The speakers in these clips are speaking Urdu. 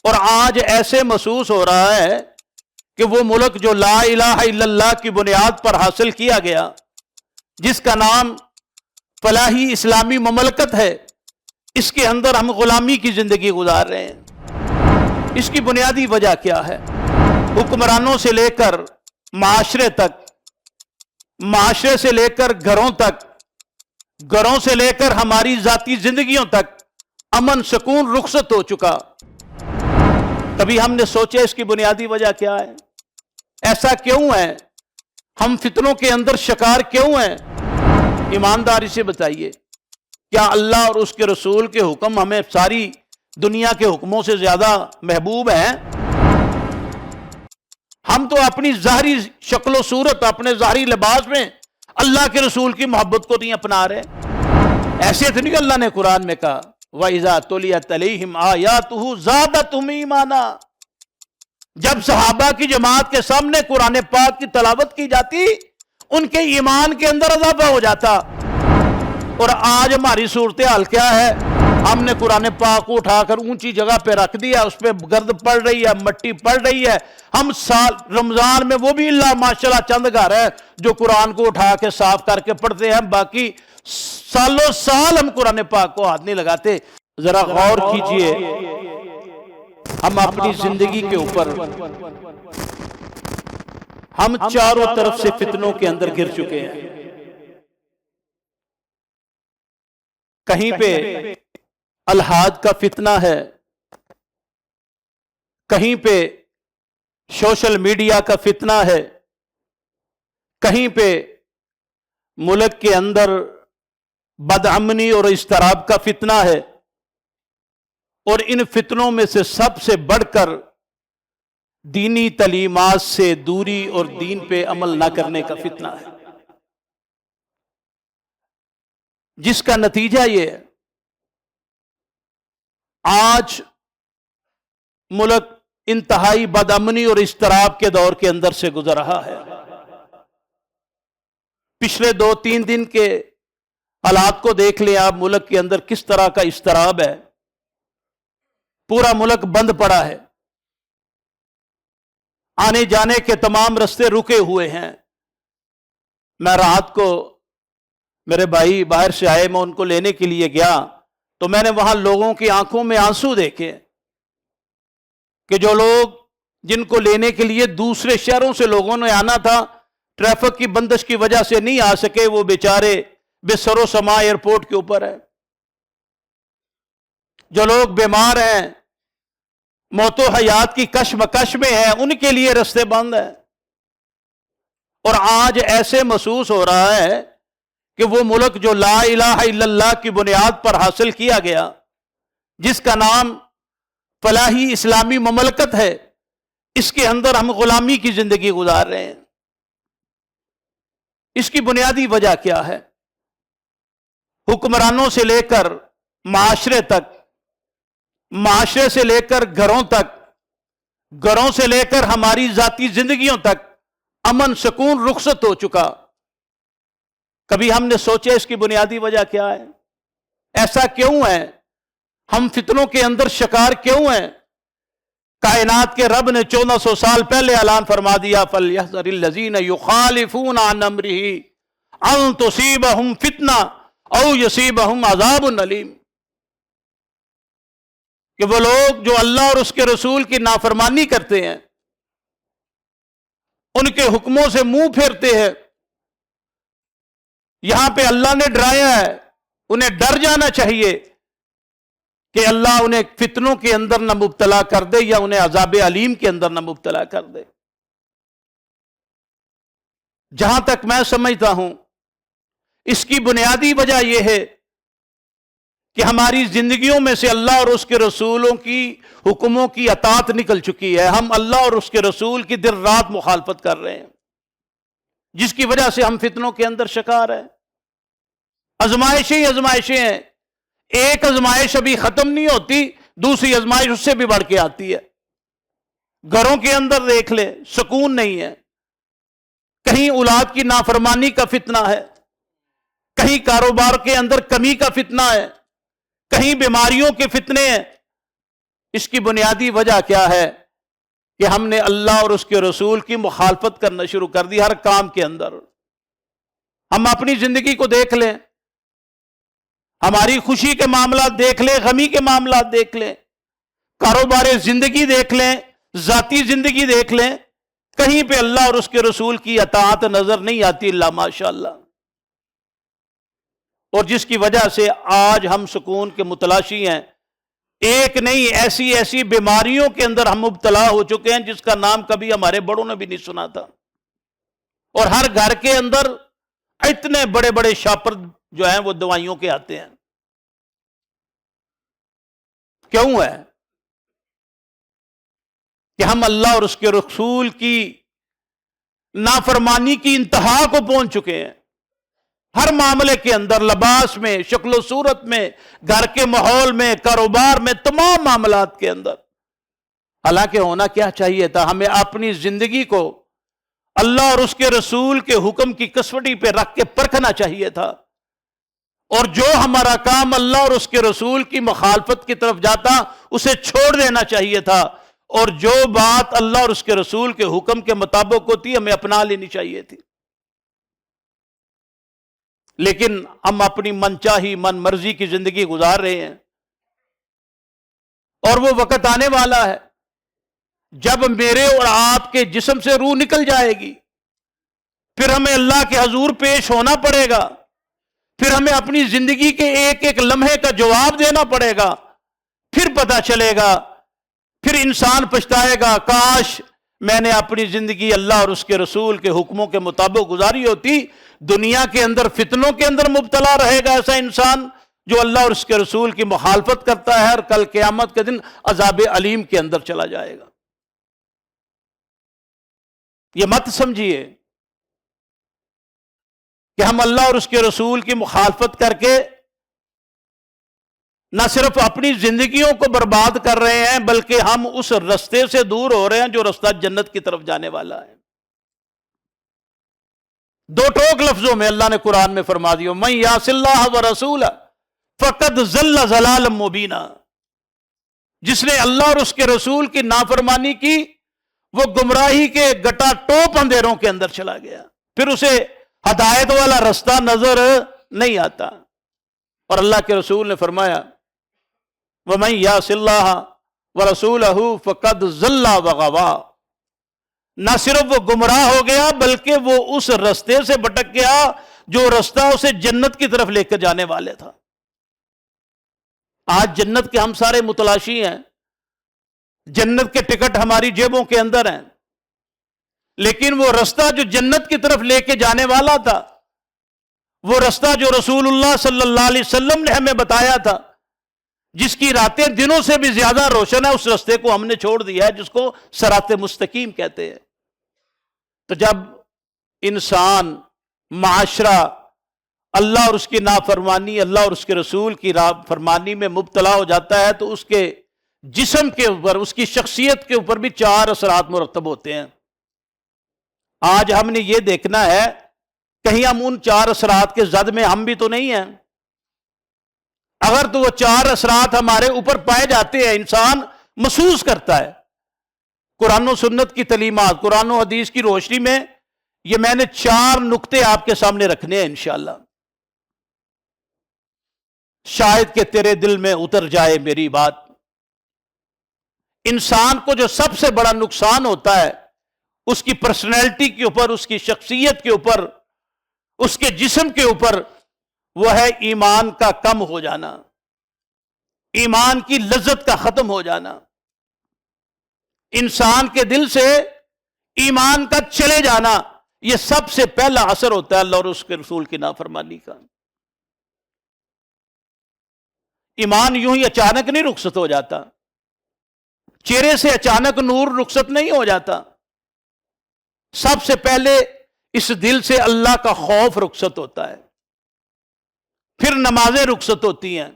اور آج ایسے محسوس ہو رہا ہے کہ وہ ملک جو لا الہ الا اللہ کی بنیاد پر حاصل کیا گیا، جس کا نام فلاحی اسلامی مملکت ہے، اس کے اندر ہم غلامی کی زندگی گزار رہے ہیں۔ اس کی بنیادی وجہ کیا ہے؟ حکمرانوں سے لے کر معاشرے تک، معاشرے سے لے کر گھروں تک، گھروں سے لے کر ہماری ذاتی زندگیوں تک امن سکون رخصت ہو چکا۔ کبھی ہم نے سوچا اس کی بنیادی وجہ کیا ہے؟ ایسا کیوں ہے؟ ہم فتنوں کے اندر شکار کیوں ہیں؟ ایمانداری سے بتائیے، کیا اللہ اور اس کے رسول کے حکم ہمیں ساری دنیا کے حکموں سے زیادہ محبوب ہیں؟ ہم تو اپنی ظاہری شکل و صورت، اپنے ظاہری لباس میں اللہ کے رسول کی محبت کو نہیں اپنا رہے۔ ایسے تو نہیں اللہ نے قرآن میں کہا وَإِذَا تُلِيَتْ عَلَيْهِمْ آيَاتُهُ زَادَتْهُمْ ایمانا، جب صحابہ کی جماعت کے سامنے قرآن پاک کی تلاوت کی جاتی، ان کے ایمان کے اندر اضافہ ہو جاتا۔ اور آج ہماری صورتحال کیا ہے؟ ہم نے قرآن پاک کو اٹھا کر اونچی جگہ پہ رکھ دیا، اس پہ گرد پڑ رہی ہے، مٹی پڑ رہی ہے۔ ہم سال رمضان میں وہ بھی اللہ ماشاءاللہ چند گھر ہے جو قرآن کو اٹھا کے صاف کر کے پڑھتے ہیں، باقی سالوں سال ہم قرآن پاک کو ہاتھ نہیں لگاتے۔ ذرا غور کیجئے، ہم اپنی زندگی کے اوپر ہم چاروں طرف سے فتنوں کے اندر گر چکے ہیں۔ کہیں پہ الحاد کا فتنہ ہے، کہیں پہ سوشل میڈیا کا فتنہ ہے، کہیں پہ ملک کے اندر بدامنی اور اضطراب کا فتنہ ہے، اور ان فتنوں میں سے سب سے بڑھ کر دینی تعلیمات سے دوری اور دین پہ عمل نہ کرنے کا فتنہ ہے، جس کا نتیجہ یہ ہے آج ملک انتہائی بدامنی اور اضطراب کے دور کے اندر سے گزر رہا ہے۔ پچھلے 2-3 دن کے حالات کو دیکھ لیں آپ، ملک کے اندر کس طرح کا اضطراب ہے۔ پورا ملک بند پڑا ہے، آنے جانے کے تمام راستے رکے ہوئے ہیں۔ میں رات کو میرے بھائی باہر سے آئے، میں ان کو لینے کے لیے گیا تو میں نے وہاں لوگوں کی آنکھوں میں آنسو دیکھے کہ جو لوگ جن کو لینے کے لیے دوسرے شہروں سے لوگوں نے آنا تھا، ٹریفک کی بندش کی وجہ سے نہیں آ سکے، وہ بیچارے بے سر و سما ایئرپورٹ کے اوپر ہے۔ جو لوگ بیمار ہیں، موت و حیات کی کشمکش میں ہیں، ان کے لیے راستے بند ہیں۔ اور آج ایسے محسوس ہو رہا ہے کہ وہ ملک جو لا الہ الا اللہ کی بنیاد پر حاصل کیا گیا، جس کا نام فلاحی اسلامی مملکت ہے، اس کے اندر ہم غلامی کی زندگی گزار رہے ہیں۔ اس کی بنیادی وجہ کیا ہے؟ حکمرانوں سے لے کر معاشرے تک، معاشرے سے لے کر گھروں تک، گھروں سے لے کر ہماری ذاتی زندگیوں تک امن سکون رخصت ہو چکا۔ کبھی ہم نے سوچا اس کی بنیادی وجہ کیا ہے؟ ایسا کیوں ہے؟ ہم فتنوں کے اندر شکار کیوں ہیں؟ کائنات کے رب نے 1400 سال پہلے اعلان فرما دیا فَلْيَحْذَرِ الَّذِينَ يُخَالِفُونَ عَنْ أَمْرِهِ أَن تُصِيبَهُمْ فِتْنَةٌ أَوْ يُصِيبَهُمْ عَذَابٌ أَلِيمٌ، کہ وہ لوگ جو اللہ اور اس کے رسول کی نافرمانی کرتے ہیں، ان کے حکموں سے منہ پھیرتے ہیں، یہاں پہ اللہ نے ڈرایا ہے، انہیں ڈر جانا چاہیے کہ اللہ انہیں فتنوں کے اندر نہ مبتلا کر دے یا انہیں عذاب علیم کے اندر نہ مبتلا کر دے۔ جہاں تک میں سمجھتا ہوں اس کی بنیادی وجہ یہ ہے کہ ہماری زندگیوں میں سے اللہ اور اس کے رسولوں کی حکموں کی اطاعت نکل چکی ہے۔ ہم اللہ اور اس کے رسول کی دن رات مخالفت کر رہے ہیں، جس کی وجہ سے ہم فتنوں کے اندر شکار ہیں۔ آزمائشیں آزمائشیں ہیں، ایک آزمائش ابھی ختم نہیں ہوتی، دوسری آزمائش اس سے بھی بڑھ کے آتی ہے۔ گھروں کے اندر دیکھ لیں، سکون نہیں ہے، کہیں اولاد کی نافرمانی کا فتنہ ہے، کہیں کاروبار کے اندر کمی کا فتنہ ہے، کہیں بیماریوں کے فتنے ہیں، اس کی بنیادی وجہ کیا ہے کہ ہم نے اللہ اور اس کے رسول کی مخالفت کرنا شروع کر دی ہر کام کے اندر۔ ہم اپنی زندگی کو دیکھ لیں، ہماری خوشی کے معاملات دیکھ لیں، غمی کے معاملات دیکھ لیں، کاروبار زندگی دیکھ لیں، ذاتی زندگی دیکھ لیں، کہیں پہ اللہ اور اس کے رسول کی اطاعت نظر نہیں آتی الا ماشاءاللہ۔ اور جس کی وجہ سے آج ہم سکون کے متلاشی ہیں، ایک نہیں ایسی ایسی بیماریوں کے اندر ہم مبتلا ہو چکے ہیں جس کا نام کبھی ہمارے بڑوں نے بھی نہیں سنا تھا، اور ہر گھر کے اندر اتنے بڑے بڑے شاپر جو ہیں وہ دوائیوں کے آتے ہیں۔ کیوں ہے؟ کہ ہم اللہ اور اس کے رسول کی نافرمانی کی انتہا کو پہنچ چکے ہیں، ہر معاملے کے اندر، لباس میں، شکل و صورت میں، گھر کے ماحول میں، کاروبار میں، تمام معاملات کے اندر۔ حالانکہ ہونا کیا چاہیے تھا؟ ہمیں اپنی زندگی کو اللہ اور اس کے رسول کے حکم کی کسوٹی پہ رکھ کے پرکھنا چاہیے تھا، اور جو ہمارا کام اللہ اور اس کے رسول کی مخالفت کی طرف جاتا اسے چھوڑ دینا چاہیے تھا، اور جو بات اللہ اور اس کے رسول کے حکم کے مطابق ہوتی ہمیں اپنا لینی چاہیے تھی۔ لیکن ہم اپنی من چاہی من مرضی کی زندگی گزار رہے ہیں، اور وہ وقت آنے والا ہے جب میرے اور آپ کے جسم سے روح نکل جائے گی، پھر ہمیں اللہ کے حضور پیش ہونا پڑے گا، پھر ہمیں اپنی زندگی کے ایک ایک لمحے کا جواب دینا پڑے گا، پھر پتہ چلے گا، پھر انسان پچھتائے گا، کاش میں نے اپنی زندگی اللہ اور اس کے رسول کے حکموں کے مطابق گزاری ہوتی۔ دنیا کے اندر فتنوں کے اندر مبتلا رہے گا ایسا انسان جو اللہ اور اس کے رسول کی مخالفت کرتا ہے، اور کل قیامت کے دن عذاب علیم کے اندر چلا جائے گا۔ یہ مت سمجھیے کہ ہم اللہ اور اس کے رسول کی مخالفت کر کے نہ صرف اپنی زندگیوں کو برباد کر رہے ہیں، بلکہ ہم اس رستے سے دور ہو رہے ہیں جو رستہ جنت کی طرف جانے والا ہے۔ دو ٹوک لفظوں میں اللہ نے قرآن میں فرما دیا، مَن یعص اللہ ورسولہ فقد ضل ضلالا مبینا۔ جس نے اللہ اور اس کے رسول کی نافرمانی کی وہ گمراہی کے گٹا ٹوپ اندھیروں کے اندر چلا گیا، پھر اسے ہدایت والا رستہ نظر نہیں آتا۔ اور اللہ کے رسول نے فرمایا وَمَن یعص اللہ وَرَسُولَهُ فَقَدْ ضَلَّ وَغَوَىٰ۔ نہ صرف وہ گمراہ ہو گیا بلکہ وہ اس رستے سے بھٹک گیا جو رستہ اسے جنت کی طرف لے کر جانے والے تھا۔ آج جنت کے ہم سارے متلاشی ہیں، جنت کے ٹکٹ ہماری جیبوں کے اندر ہیں، لیکن وہ رستہ جو جنت کی طرف لے کے جانے والا تھا، وہ رستہ جو رسول اللہ صلی اللہ علیہ وسلم نے ہمیں بتایا تھا، جس کی راتیں دنوں سے بھی زیادہ روشن ہے، اس رستے کو ہم نے چھوڑ دیا ہے جس کو صراط مستقیم کہتے ہیں۔ تو جب انسان، معاشرہ اللہ اور اس کی نافرمانی، اللہ اور اس کے رسول کی فرمانی میں مبتلا ہو جاتا ہے تو اس کے جسم کے اوپر، اس کی شخصیت کے اوپر بھی 4 اثرات مرتب ہوتے ہیں۔ آج ہم نے یہ دیکھنا ہے کہیں ہم ان 4 اثرات کے زد میں ہم بھی تو نہیں ہیں۔ اگر تو وہ 4 اثرات ہمارے اوپر پائے جاتے ہیں، انسان محسوس کرتا ہے۔ قرآن و سنت کی تعلیمات، قرآن و حدیث کی روشنی میں یہ میں نے 4 نقطے آپ کے سامنے رکھنے ہیں انشاءاللہ۔ شاید کہ تیرے دل میں اتر جائے میری بات۔ انسان کو جو سب سے بڑا نقصان ہوتا ہے اس کی پرسنالٹی کے اوپر، اس کی شخصیت کے اوپر، اس کے جسم کے اوپر، وہ ہے ایمان کا کم ہو جانا، ایمان کی لذت کا ختم ہو جانا، انسان کے دل سے ایمان کا چلے جانا۔ یہ سب سے پہلا اثر ہوتا ہے اللہ اور اس کے رسول کی نافرمانی کا۔ ایمان یوں ہی اچانک نہیں رخصت ہو جاتا، چہرے سے اچانک نور رخصت نہیں ہو جاتا۔ سب سے پہلے اس دل سے اللہ کا خوف رخصت ہوتا ہے، پھر نمازیں رخصت ہوتی ہیں،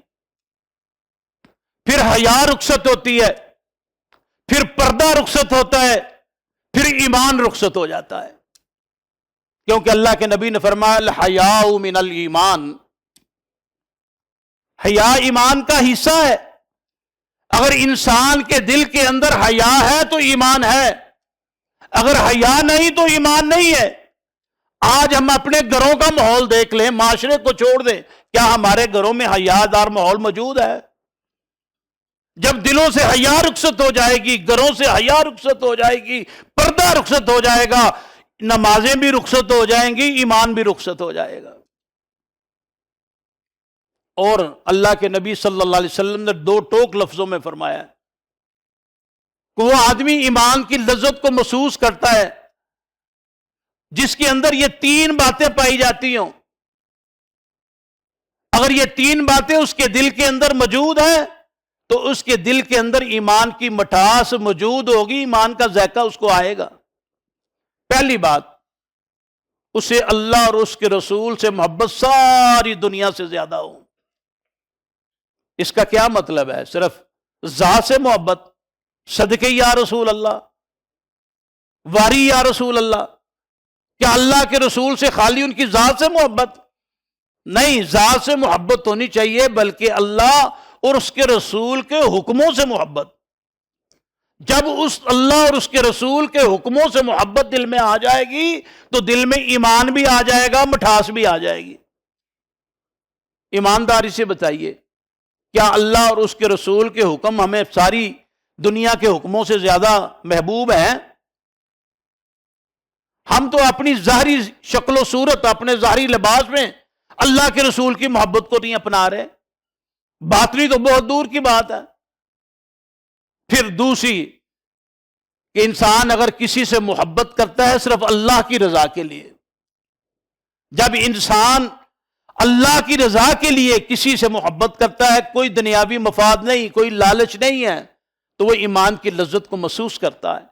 پھر حیا رخصت ہوتی ہے، پھر پردہ رخصت ہوتا ہے، پھر ایمان رخصت ہو جاتا ہے۔ کیونکہ اللہ کے نبی نے فرمایا الحیاء من الایمان، حیا ایمان کا حصہ ہے۔ اگر انسان کے دل کے اندر حیا ہے تو ایمان ہے، اگر حیا نہیں تو ایمان نہیں ہے۔ آج ہم اپنے گھروں کا ماحول دیکھ لیں، معاشرے کو چھوڑ دیں، کیا ہمارے گھروں میں حیا دار ماحول موجود ہے؟ جب دلوں سے حیا رخصت ہو جائے گی، گھروں سے حیا رخصت ہو جائے گی، پردہ رخصت ہو جائے گا، نمازیں بھی رخصت ہو جائیں گی، ایمان بھی رخصت ہو جائے گا۔ اور اللہ کے نبی صلی اللہ علیہ وسلم نے دو ٹوک لفظوں میں فرمایا کہ وہ آدمی ایمان کی لذت کو محسوس کرتا ہے جس کے اندر یہ تین باتیں پائی جاتی ہوں۔ اگر یہ تین باتیں اس کے دل کے اندر موجود ہیں تو اس کے دل کے اندر ایمان کی مٹھاس موجود ہوگی، ایمان کا ذائقہ اس کو آئے گا۔ پہلی بات، اسے اللہ اور اس کے رسول سے محبت ساری دنیا سے زیادہ ہو۔ اس کا کیا مطلب ہے؟ صرف ذات سے محبت، صدقے یا رسول اللہ، واری یا رسول اللہ؟ کیا اللہ کے رسول سے خالی ان کی ذات سے محبت؟ نہیں، ذات سے محبت ہونی چاہیے، بلکہ اللہ اور اس کے رسول کے حکموں سے محبت۔ جب اس اللہ اور اس کے رسول کے حکموں سے محبت دل میں آ جائے گی تو دل میں ایمان بھی آ جائے گا، مٹھاس بھی آ جائے گی۔ ایمانداری سے بتائیے، کیا اللہ اور اس کے رسول کے حکم ہمیں ساری دنیا کے حکموں سے زیادہ محبوب ہیں؟ ہم تو اپنی ظاہری شکل و صورت، اپنے ظاہری لباس میں اللہ کے رسول کی محبت کو نہیں اپنا رہے، باطنی تو بہت دور کی بات ہے۔ پھر دوسری کہ انسان اگر کسی سے محبت کرتا ہے صرف اللہ کی رضا کے لیے، جب انسان اللہ کی رضا کے لیے کسی سے محبت کرتا ہے، کوئی دنیاوی مفاد نہیں، کوئی لالچ نہیں ہے، تو وہ ایمان کی لذت کو محسوس کرتا ہے۔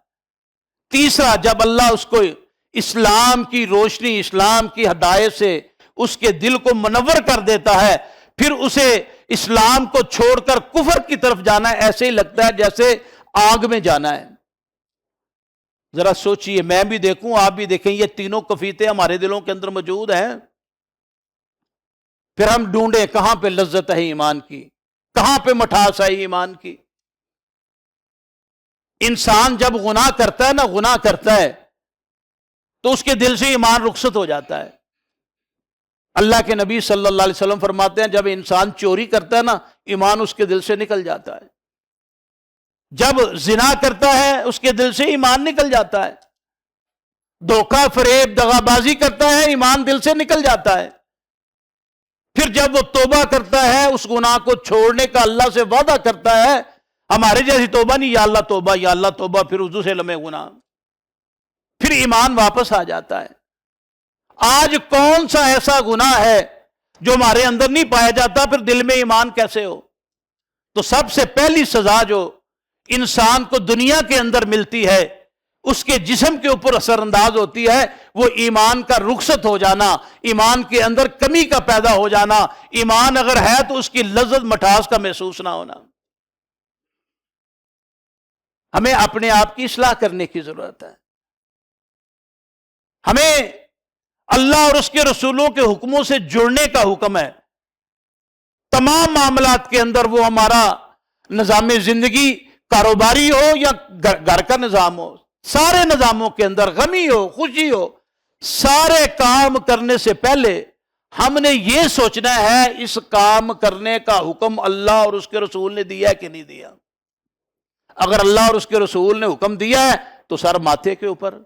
تیسرا، جب اللہ اس کو اسلام کی روشنی، اسلام کی ہدایت سے اس کے دل کو منور کر دیتا ہے، پھر اسے اسلام کو چھوڑ کر کفر کی طرف جانا ایسے ہی لگتا ہے جیسے آگ میں جانا ہے۔ ذرا سوچئے، میں بھی دیکھوں، آپ بھی دیکھیں، یہ تینوں کفیتے ہمارے دلوں کے اندر موجود ہیں۔ پھر ہم ڈھونڈیں کہاں پہ لذت ہے ایمان کی، کہاں پہ مٹھاس ہے ایمان کی۔ انسان جب گناہ کرتا ہے نا، گناہ کرتا ہے تو اس کے دل سے ایمان رخصت ہو جاتا ہے۔ اللہ کے نبی صلی اللہ علیہ وسلم فرماتے ہیں جب انسان چوری کرتا ہے نا، ایمان اس کے دل سے نکل جاتا ہے۔ جب زنا کرتا ہے اس کے دل سے ایمان نکل جاتا ہے۔ دھوکہ، فریب، دغا بازی کرتا ہے، ایمان دل سے نکل جاتا ہے۔ پھر جب وہ توبہ کرتا ہے، اس گناہ کو چھوڑنے کا اللہ سے وعدہ کرتا ہے، ہمارے جیسی توبہ نہیں، یا اللہ توبہ، یا اللہ توبہ، پھر اردو سے لمحے گناہ، پھر ایمان واپس آ جاتا ہے۔ آج کون سا ایسا گناہ ہے جو ہمارے اندر نہیں پایا جاتا، پھر دل میں ایمان کیسے ہو؟ تو سب سے پہلی سزا جو انسان کو دنیا کے اندر ملتی ہے، اس کے جسم کے اوپر اثر انداز ہوتی ہے، وہ ایمان کا رخصت ہو جانا، ایمان کے اندر کمی کا پیدا ہو جانا۔ ایمان اگر ہے تو اس کی لذت مٹھاس کا محسوس نہ ہونا۔ ہمیں اپنے آپ کی اصلاح کرنے کی ضرورت ہے۔ ہمیں اللہ اور اس کے رسولوں کے حکموں سے جڑنے کا حکم ہے۔ تمام معاملات کے اندر، وہ ہمارا نظام زندگی کاروباری ہو یا گھر کا نظام ہو، سارے نظاموں کے اندر غمی ہو، خوشی ہو، سارے کام کرنے سے پہلے ہم نے یہ سوچنا ہے اس کام کرنے کا حکم اللہ اور اس کے رسول نے دیا ہے کہ نہیں دیا۔ اگر اللہ اور اس کے رسول نے حکم دیا ہے تو سر ماتھے کے اوپر،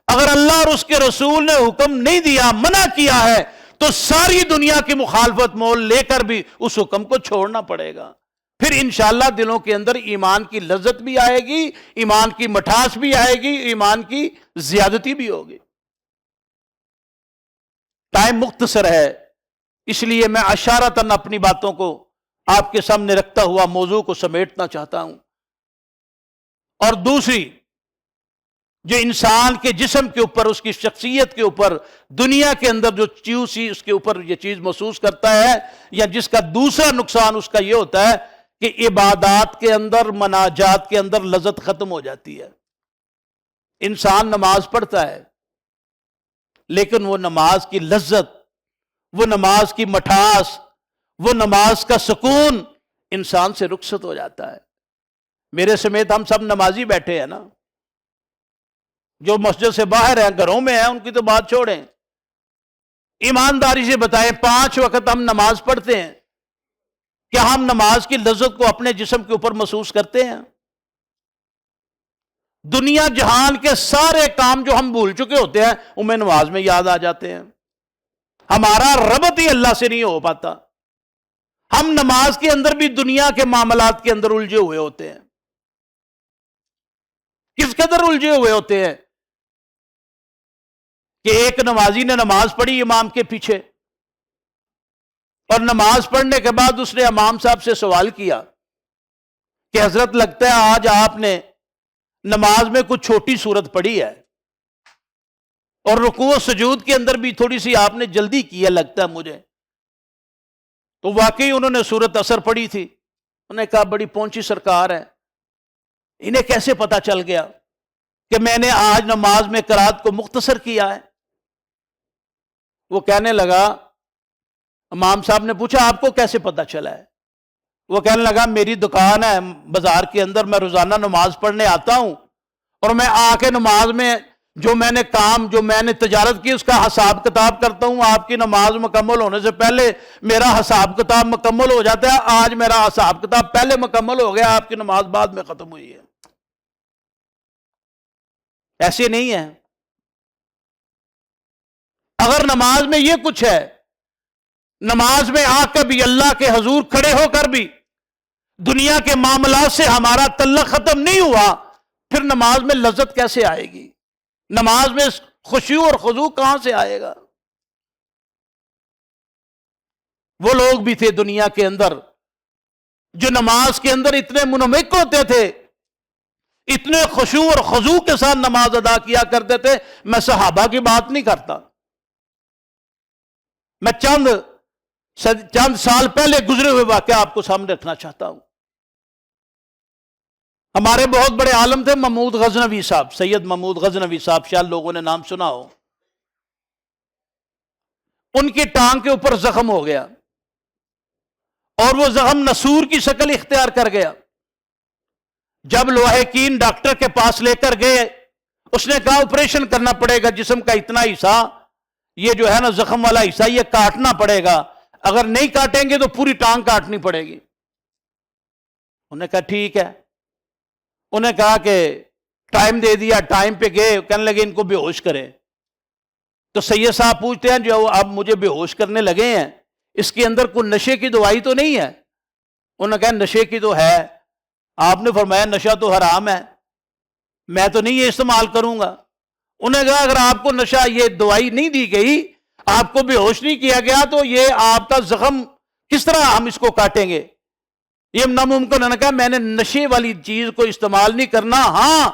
اگر اللہ اور اس کے رسول نے حکم نہیں دیا، منع کیا ہے، تو ساری دنیا کی مخالفت مول لے کر بھی اس حکم کو چھوڑنا پڑے گا۔ پھر انشاءاللہ دلوں کے اندر ایمان کی لذت بھی آئے گی، ایمان کی مٹھاس بھی آئے گی، ایمان کی زیادتی بھی ہوگی۔ ٹائم مختصر ہے، اس لیے میں اشارتاً اپنی باتوں کو آپ کے سامنے رکھتا ہوا موضوع کو سمیٹنا چاہتا ہوں۔ اور دوسری، جو انسان کے جسم کے اوپر، اس کی شخصیت کے اوپر، دنیا کے اندر جو چیز اس کے اوپر یہ چیز محسوس کرتا ہے، یا جس کا دوسرا نقصان اس کا یہ ہوتا ہے کہ عبادات کے اندر، مناجات کے اندر لذت ختم ہو جاتی ہے۔ انسان نماز پڑھتا ہے لیکن وہ نماز کی لذت، وہ نماز کی مٹھاس، وہ نماز کا سکون انسان سے رخصت ہو جاتا ہے. میرے سمیت ہم سب نمازی بیٹھے ہیں نا. جو مسجد سے باہر ہیں، گھروں میں ہیں، ان کی تو بات چھوڑیں. ایمانداری سے بتائیں 5 وقت ہم نماز پڑھتے ہیں، کیا ہم نماز کی لذت کو اپنے جسم کے اوپر محسوس کرتے ہیں؟ دنیا جہان کے سارے کام جو ہم بھول چکے ہوتے ہیں انہیں نماز میں یاد آ جاتے ہیں. ہمارا ربط ہی اللہ سے نہیں ہو پاتا. ہم نماز کے اندر بھی دنیا کے معاملات کے اندر الجھے ہوئے ہوتے ہیں. کس قدر الجھے ہوئے ہوتے ہیں کہ ایک نمازی نے نماز پڑھی امام کے پیچھے، اور نماز پڑھنے کے بعد اس نے امام صاحب سے سوال کیا کہ حضرت لگتا ہے آج آپ نے نماز میں کچھ چھوٹی سورت پڑھی ہے، اور رکوع و سجود کے اندر بھی تھوڑی سی آپ نے جلدی کی ہے لگتا ہے مجھے. تو واقعی انہوں نے سورت اثر پڑھی تھی. انہوں نے کہا بڑی پہنچی سرکار ہے، انہیں کیسے پتا چل گیا کہ میں نے آج نماز میں قرات کو مختصر کیا ہے؟ وہ کہنے لگا، امام صاحب نے پوچھا آپ کو کیسے پتا چلا ہے؟ وہ کہنے لگا میری دکان ہے بازار کے اندر، میں روزانہ نماز پڑھنے آتا ہوں، اور میں آ کے نماز میں جو میں نے کام، جو میں نے تجارت کی اس کا حساب کتاب کرتا ہوں. آپ کی نماز مکمل ہونے سے پہلے میرا حساب کتاب مکمل ہو جاتا ہے. آج میرا حساب کتاب پہلے مکمل ہو گیا، آپ کی نماز بعد میں ختم ہوئی ہے. ایسے نہیں ہے. اگر نماز میں یہ کچھ ہے، نماز میں آ کر بھی اللہ کے حضور کھڑے ہو کر بھی دنیا کے معاملات سے ہمارا تعلق ختم نہیں ہوا، پھر نماز میں لذت کیسے آئے گی؟ نماز میں خشوع اور خضوع کہاں سے آئے گا؟ وہ لوگ بھی تھے دنیا کے اندر جو نماز کے اندر اتنے منہمک ہوتے تھے، اتنے خشوع اور خضوع کے ساتھ نماز ادا کیا کرتے تھے. میں صحابہ کی بات نہیں کرتا، میں چند سال پہلے گزرے ہوئے واقعہ آپ کو سامنے رکھنا چاہتا ہوں. ہمارے بہت بڑے عالم تھے محمود غزنوی صاحب، سید محمود غزنوی صاحب، شاید لوگوں نے نام سنا ہو. ان کی ٹانگ کے اوپر زخم ہو گیا، اور وہ زخم نسور کی شکل اختیار کر گیا. جب لوہیکین ڈاکٹر کے پاس لے کر گئے، اس نے کہا آپریشن کرنا پڑے گا، جسم کا اتنا حصہ، یہ جو ہے نا زخم والا حصہ، یہ کاٹنا پڑے گا، اگر نہیں کاٹیں گے تو پوری ٹانگ کاٹنی پڑے گی. انہوں نے کہا ٹھیک ہے. انہیں کہا کہ ٹائم دے دیا، ٹائم پہ گئے، کہنے لگے ان کو بے ہوش کریں. تو سید صاحب پوچھتے ہیں جو آپ مجھے بے ہوش کرنے لگے ہیں، اس کے اندر کوئی نشے کی دوائی تو نہیں ہے؟ انہوں نے کہا نشے کی تو ہے. آپ نے فرمایا نشہ تو حرام ہے، میں تو نہیں یہ استعمال کروں گا. انہوں نے کہا اگر آپ کو نشہ، یہ دوائی نہیں دی گئی، آپ کو بے ہوش نہیں کیا گیا، تو یہ آپ کا زخم کس طرح ہم اس کو کاٹیں گے؟ یہ ناممکن. نے کہا میں نے نشے والی چیز کو استعمال نہیں کرنا. ہاں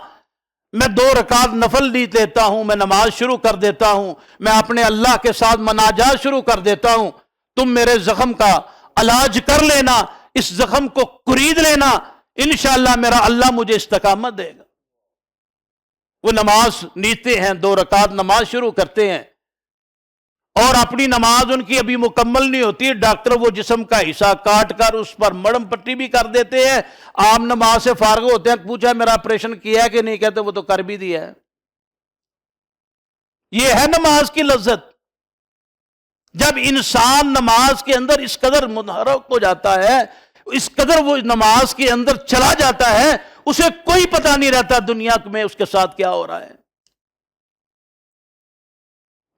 میں 2 رکعت نفل لی لیتا ہوں، میں نماز شروع کر دیتا ہوں، میں اپنے اللہ کے ساتھ مناجات شروع کر دیتا ہوں. تم میرے زخم کا علاج کر لینا، اس زخم کو کرید لینا، انشاءاللہ میرا اللہ مجھے استقامت دے گا. وہ نماز نیتے ہیں، 2 رکعت نماز شروع کرتے ہیں، اور اپنی نماز ان کی ابھی مکمل نہیں ہوتی، ڈاکٹر وہ جسم کا حصہ کاٹ کر اس پر مڑم پٹی بھی کر دیتے ہیں. عام نماز سے فارغ ہوتے ہیں، پوچھا میرا آپریشن کیا ہے کہ نہیں؟ کہتے وہ تو کر بھی دیا ہے. یہ ہے نماز کی لذت. جب انسان نماز کے اندر اس قدر منحرف ہو جاتا ہے، اس قدر وہ نماز کے اندر چلا جاتا ہے، اسے کوئی پتہ نہیں رہتا دنیا میں اس کے ساتھ کیا ہو رہا ہے.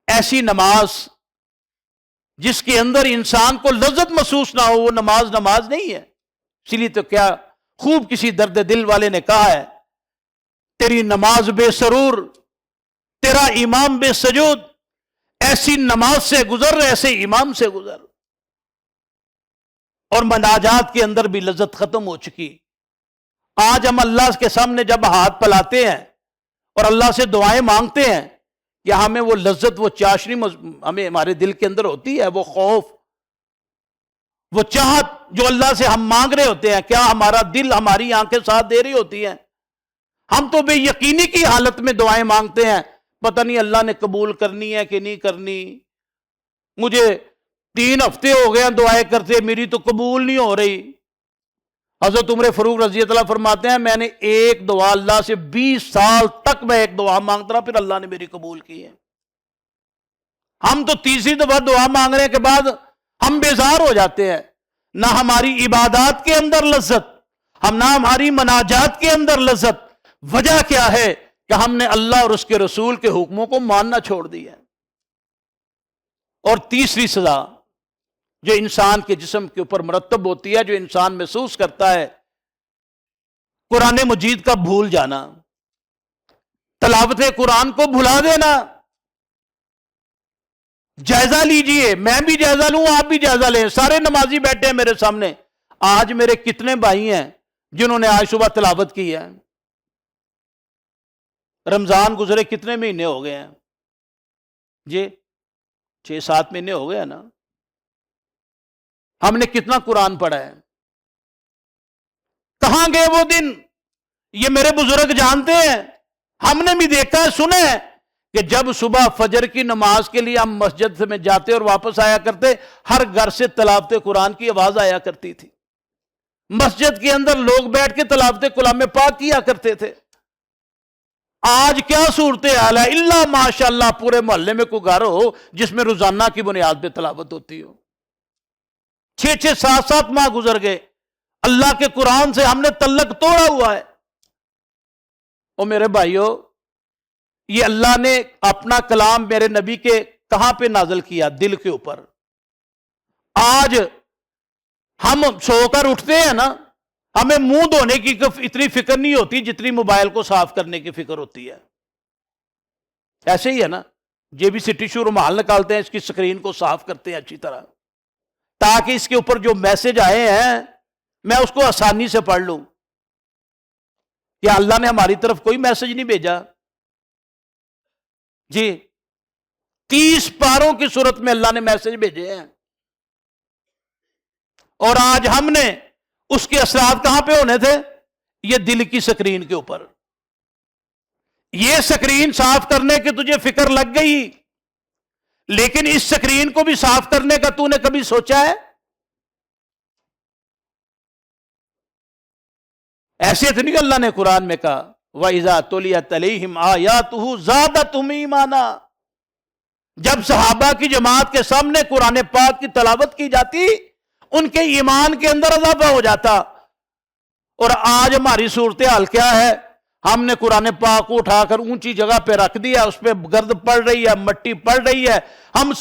ایسی نماز جس کے اندر انسان کو لذت محسوس نہ ہو، وہ نماز نہیں ہے. اسی لیے تو کیا خوب کسی درد دل والے نے کہا ہے، تیری نماز بے سرور، تیرا امام بے سجود، ایسی نماز سے گزر، ایسے امام سے گزر. اور مناجات کے اندر بھی لذت ختم ہو چکی. آج ہم اللہ کے سامنے جب ہاتھ پھیلاتے ہیں اور اللہ سے دعائیں مانگتے ہیں، یا ہمیں وہ لذت، وہ چاشنی ہمیں ہمارے دل کے اندر ہوتی ہے، وہ خوف، وہ چاہت جو اللہ سے ہم مانگ رہے ہوتے ہیں، کیا ہمارا دل، ہماری آنکھیں ساتھ دے رہی ہوتی ہیں؟ ہم تو بے یقینی کی حالت میں دعائیں مانگتے ہیں، پتہ نہیں اللہ نے قبول کرنی ہے کہ نہیں کرنی. مجھے 3 ہفتے ہو گئے دعائیں کرتے، میری تو قبول نہیں ہو رہی. حضرت عمر فاروق رضی اللہ فرماتے ہیں میں نے ایک دعا اللہ سے 20 سال تک میں ایک دعا مانگتا رہا، پھر اللہ نے میری قبول کی ہے۔ ہم تو تیسری دفعہ دعا مانگنے کے بعد ہم بیزار ہو جاتے ہیں، نہ ہماری عبادات کے اندر لذت، نہ ہماری مناجات کے اندر لذت۔ وجہ کیا ہے کہ ہم نے اللہ اور اس کے رسول کے حکموں کو ماننا چھوڑ دیا۔ اور تیسری سزا جو انسان کے جسم کے اوپر مرتب ہوتی ہے، جو انسان محسوس کرتا ہے، قرآن مجید کا بھول جانا، تلاوت قرآن کو بھلا دینا۔ جائزہ لیجئے، میں بھی جائزہ لوں، آپ بھی جائزہ لیں، سارے نمازی بیٹھے ہیں میرے سامنے، آج میرے کتنے بھائی ہیں جنہوں نے آج صبح تلاوت کی ہے؟ رمضان گزرے کتنے مہینے ہو گئے ہیں جی؟ 6-7 مہینے ہو گئے نا۔ ہم نے کتنا قرآن پڑھا ہے؟ کہاں گئے وہ دن؟ یہ میرے بزرگ جانتے ہیں، ہم نے بھی دیکھا ہے، سنے ہیں کہ جب صبح فجر کی نماز کے لیے ہم مسجد میں جاتے اور واپس آیا کرتے، ہر گھر سے تلاوت قرآن کی آواز آیا کرتی تھی، مسجد کے اندر لوگ بیٹھ کے تلاوت کلام پاک کیا کرتے تھے۔ آج کیا صورتحال ہے؟ اللہ ماشاء اللہ پورے محلے میں کوئی گھر ہو جس میں روزانہ کی بنیاد پہ تلاوت ہوتی ہو۔ 6-6 7-7 ماہ گزر گئے، اللہ کے قرآن سے ہم نے تعلق توڑا ہوا ہے۔ اور میرے بھائیو، یہ اللہ نے اپنا کلام میرے نبی کے کہاں پہ نازل کیا؟ دل کے اوپر۔ آج ہم سو کر اٹھتے ہیں نا، ہمیں منہ دھونے کی اتنی فکر نہیں ہوتی جتنی موبائل کو صاف کرنے کی فکر ہوتی ہے۔ ایسے ہی ہے نا، یہ بھی سے ٹیشو رومال نکالتے ہیں، اس کی سکرین کو صاف کرتے ہیں اچھی طرح، تاکہ اس کے اوپر جو میسج آئے ہیں میں اس کو آسانی سے پڑھ لوں۔ کیا اللہ نے ہماری طرف کوئی میسج نہیں بھیجا؟ جی 30 پاروں کی صورت میں اللہ نے میسج بھیجے ہیں، اور آج ہم نے اس کے اثرات کہاں پہ ہونے تھے؟ یہ دل کی سکرین کے اوپر۔ یہ سکرین صاف کرنے کی تجھے فکر لگ گئی، لیکن اس سکرین کو بھی صاف کرنے کا تو نے کبھی سوچا ہے؟ ایسے تو نہیں اللہ نے قرآن میں کہا وَإِذَا تُلِيَتْ عَلَيْهِمْ آيَاتُهُ زَادَتْهُمْ ایمانا۔ جب صحابہ کی جماعت کے سامنے قرآن پاک کی تلاوت کی جاتی، ان کے ایمان کے اندر اضافہ ہو جاتا۔ اور آج ہماری صورتحال کیا ہے؟ ہم نے قرآن پاک کو اٹھا کر اونچی جگہ پہ رکھ دیا، اس پہ گرد پڑ رہی ہے، مٹی پڑ رہی ہے۔ ہم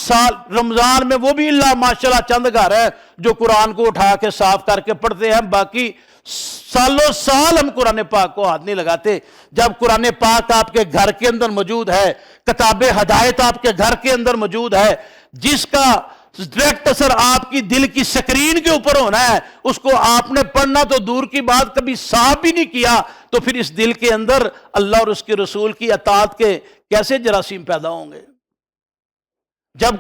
رمضان میں وہ بھی اللہ ماشاءاللہ چند گھر ہے جو قرآن کو اٹھا کے صاف کر کے پڑھتے ہیں، باقی سالوں سال ہم قرآن پاک کو ہاتھ نہیں لگاتے۔ جب قرآن پاک آپ کے گھر کے اندر موجود ہے، کتاب ہدایت آپ کے گھر کے اندر موجود ہے، جس کا ڈائریکٹ اثر آپ کی دل کی سکرین کے اوپر ہونا ہے، اس کو آپ نے پڑھنا تو دور کی بات کبھی صاف بھی نہیں کیا، تو پھر اس دل کے اندر اللہ اور اس کے رسول کی اطاعت کے کیسے جراثیم پیدا ہوں گے؟ جب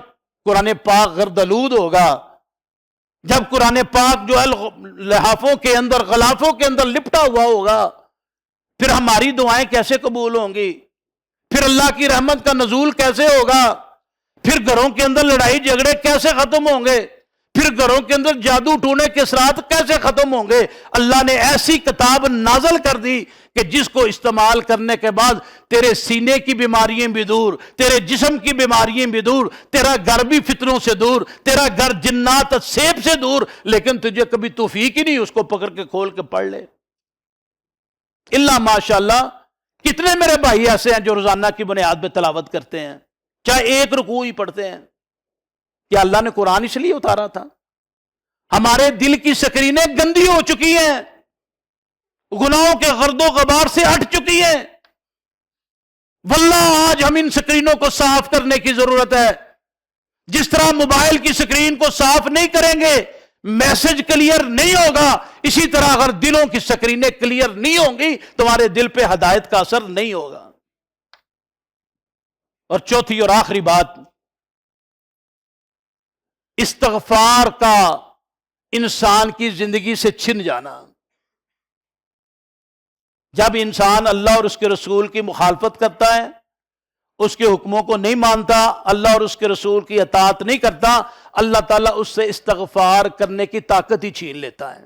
قرآن پاک گردآلود ہوگا، جب قرآن پاک جو ہے لحافوں کے اندر، غلافوں کے اندر لپٹا ہوا ہوگا، پھر ہماری دعائیں کیسے قبول ہوں گی؟ پھر اللہ کی رحمت کا نزول کیسے ہوگا؟ پھر گھروں کے اندر لڑائی جھگڑے کیسے ختم ہوں گے؟ پھر گھروں کے اندر جادو ٹونے کے اثرات کیسے ختم ہوں گے؟ اللہ نے ایسی کتاب نازل کر دی کہ جس کو استعمال کرنے کے بعد تیرے سینے کی بیماریاں بھی دور، تیرے جسم کی بیماریاں بھی دور، تیرا گھر بھی فتنوں سے دور، تیرا گھر جنات سیب سے دور، لیکن تجھے کبھی توفیق ہی نہیں اس کو پکڑ کے کھول کے پڑھ لے۔ اللہ ماشاءاللہ کتنے میرے بھائی ایسے ہیں جو روزانہ کی بنیاد پہ تلاوت کرتے ہیں، چاہے ایک رکوع ہی پڑھتے ہیں۔ کیا اللہ نے قرآن اس لیے اتارا تھا؟ ہمارے دل کی سکرینیں گندی ہو چکی ہیں، گناہوں کے گرد و غبار سے ہٹ چکی ہیں۔ واللہ آج ہم ان سکرینوں کو صاف کرنے کی ضرورت ہے۔ جس طرح موبائل کی سکرین کو صاف نہیں کریں گے میسج کلیئر نہیں ہوگا، اسی طرح اگر دلوں کی سکرینیں کلیئر نہیں ہوں گی تمہارے دل پہ ہدایت کا اثر نہیں ہوگا۔ اور چوتھی اور آخری بات، استغفار کا انسان کی زندگی سے چھن جانا۔ جب انسان اللہ اور اس کے رسول کی مخالفت کرتا ہے، اس کے حکموں کو نہیں مانتا، اللہ اور اس کے رسول کی اطاعت نہیں کرتا، اللہ تعالیٰ اس سے استغفار کرنے کی طاقت ہی چھین لیتا ہے۔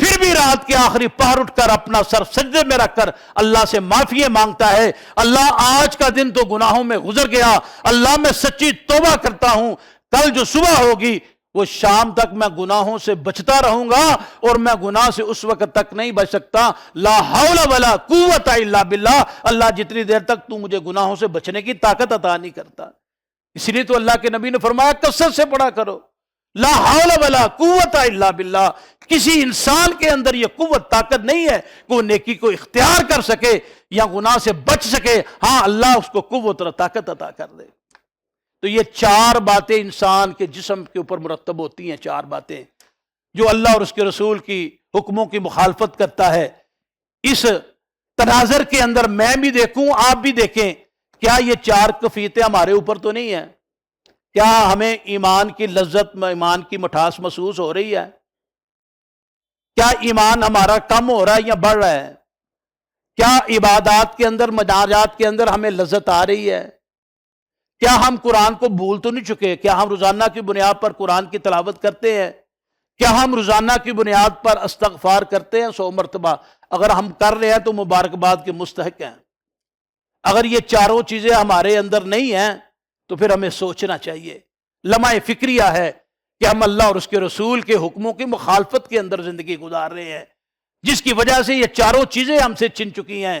پھر بھی رات کے آخری پہر اٹھ کر اپنا سر سجدے میں رکھ کر اللہ سے معافی مانگتا ہے، اللہ آج کا دن تو گناہوں میں گزر گیا، اللہ میں سچی توبہ کرتا ہوں، کل جو صبح ہوگی وہ شام تک میں گناہوں سے بچتا رہوں گا، اور میں گناہ سے اس وقت تک نہیں بچ سکتا، لا حول ولا قوت الا باللہ، اللہ جتنی دیر تک تو مجھے گناہوں سے بچنے کی طاقت عطا نہیں کرتا۔ اس لیے تو اللہ کے نبی نے فرمایا کثرت سے پڑھا کرو، لا حول ولا قوت الا باللہ۔ کسی انسان کے اندر یہ قوت طاقت نہیں ہے کہ وہ نیکی کو اختیار کر سکے یا گناہ سے بچ سکے، ہاں اللہ اس کو قوت اور طاقت عطا کر دے۔ تو یہ چار باتیں انسان کے جسم کے اوپر مرتب ہوتی ہیں، چار باتیں جو اللہ اور اس کے رسول کی حکموں کی مخالفت کرتا ہے۔ اس تناظر کے اندر میں بھی دیکھوں، آپ بھی دیکھیں، کیا یہ چار کفیتیں ہمارے اوپر تو نہیں ہیں؟ کیا ہمیں ایمان کی لذت، ایمان کی مٹھاس محسوس ہو رہی ہے؟ کیا ایمان ہمارا کم ہو رہا ہے یا بڑھ رہا ہے؟ کیا عبادات کے اندر، مناجات کے اندر ہمیں لذت آ رہی ہے؟ کیا ہم قرآن کو بھول تو نہیں چکے؟ کیا ہم روزانہ کی بنیاد پر قرآن کی تلاوت کرتے ہیں؟ کیا ہم روزانہ کی بنیاد پر استغفار کرتے ہیں 100 مرتبہ؟ اگر ہم کر رہے ہیں تو مبارکباد کے مستحق ہیں۔ اگر یہ چاروں چیزیں ہمارے اندر نہیں ہیں تو پھر ہمیں سوچنا چاہیے، لمحہ فکریہ ہے کہ ہم اللہ اور اس کے رسول کے حکموں کی مخالفت کے اندر زندگی گزار رہے ہیں، جس کی وجہ سے یہ چاروں چیزیں ہم سے چھن چکی ہیں۔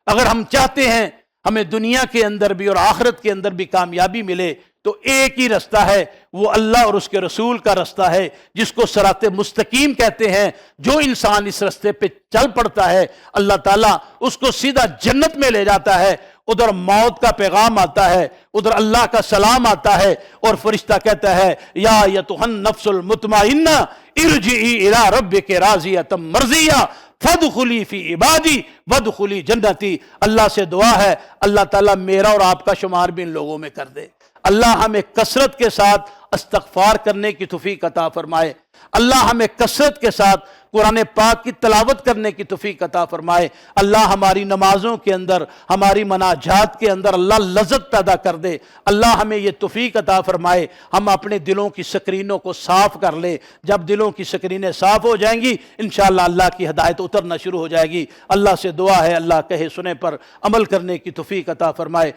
اگر ہم چاہتے ہیں ہمیں دنیا کے اندر بھی اور آخرت کے اندر بھی کامیابی ملے تو ایک ہی رستہ ہے، وہ اللہ اور اس کے رسول کا رستہ ہے، جس کو صراط مستقیم کہتے ہیں۔ جو انسان اس رستے پہ چل پڑتا ہے اللہ تعالیٰ اس کو سیدھا جنت میں لے جاتا ہے۔ ادھر موت کا پیغام آتا ہے، ادھر اللہ کا سلام آتا ہے، اور فرشتہ کہتا ہے یا ایتھا النفس المطمئنہ ارجعی الی ربک راضیۃ مرضیہ فادخلی فی عبادی وادخلی جنتی۔ اللہ سے دعا ہے اللہ تعالیٰ میرا اور آپ کا شمار بھی ان لوگوں میں کر دے۔ اللہ ہمیں کثرت کے ساتھ استغفار کرنے کی توفیق عطا فرمائے، اللہ ہمیں کثرت کے ساتھ قرآن پاک کی تلاوت کرنے کی توفیق عطا فرمائے، اللہ ہماری نمازوں کے اندر، ہماری مناجات کے اندر اللہ لذت پیدا کر دے، اللہ ہمیں یہ توفیق عطا فرمائے، ہم اپنے دلوں کی سکرینوں کو صاف کر لیں۔ جب دلوں کی سکرینیں صاف ہو جائیں گی انشاءاللہ اللہ کی ہدایت اترنا شروع ہو جائے گی۔ اللہ سے دعا ہے اللہ کہے سنے پر عمل کرنے کی توفیق عطا فرمائے۔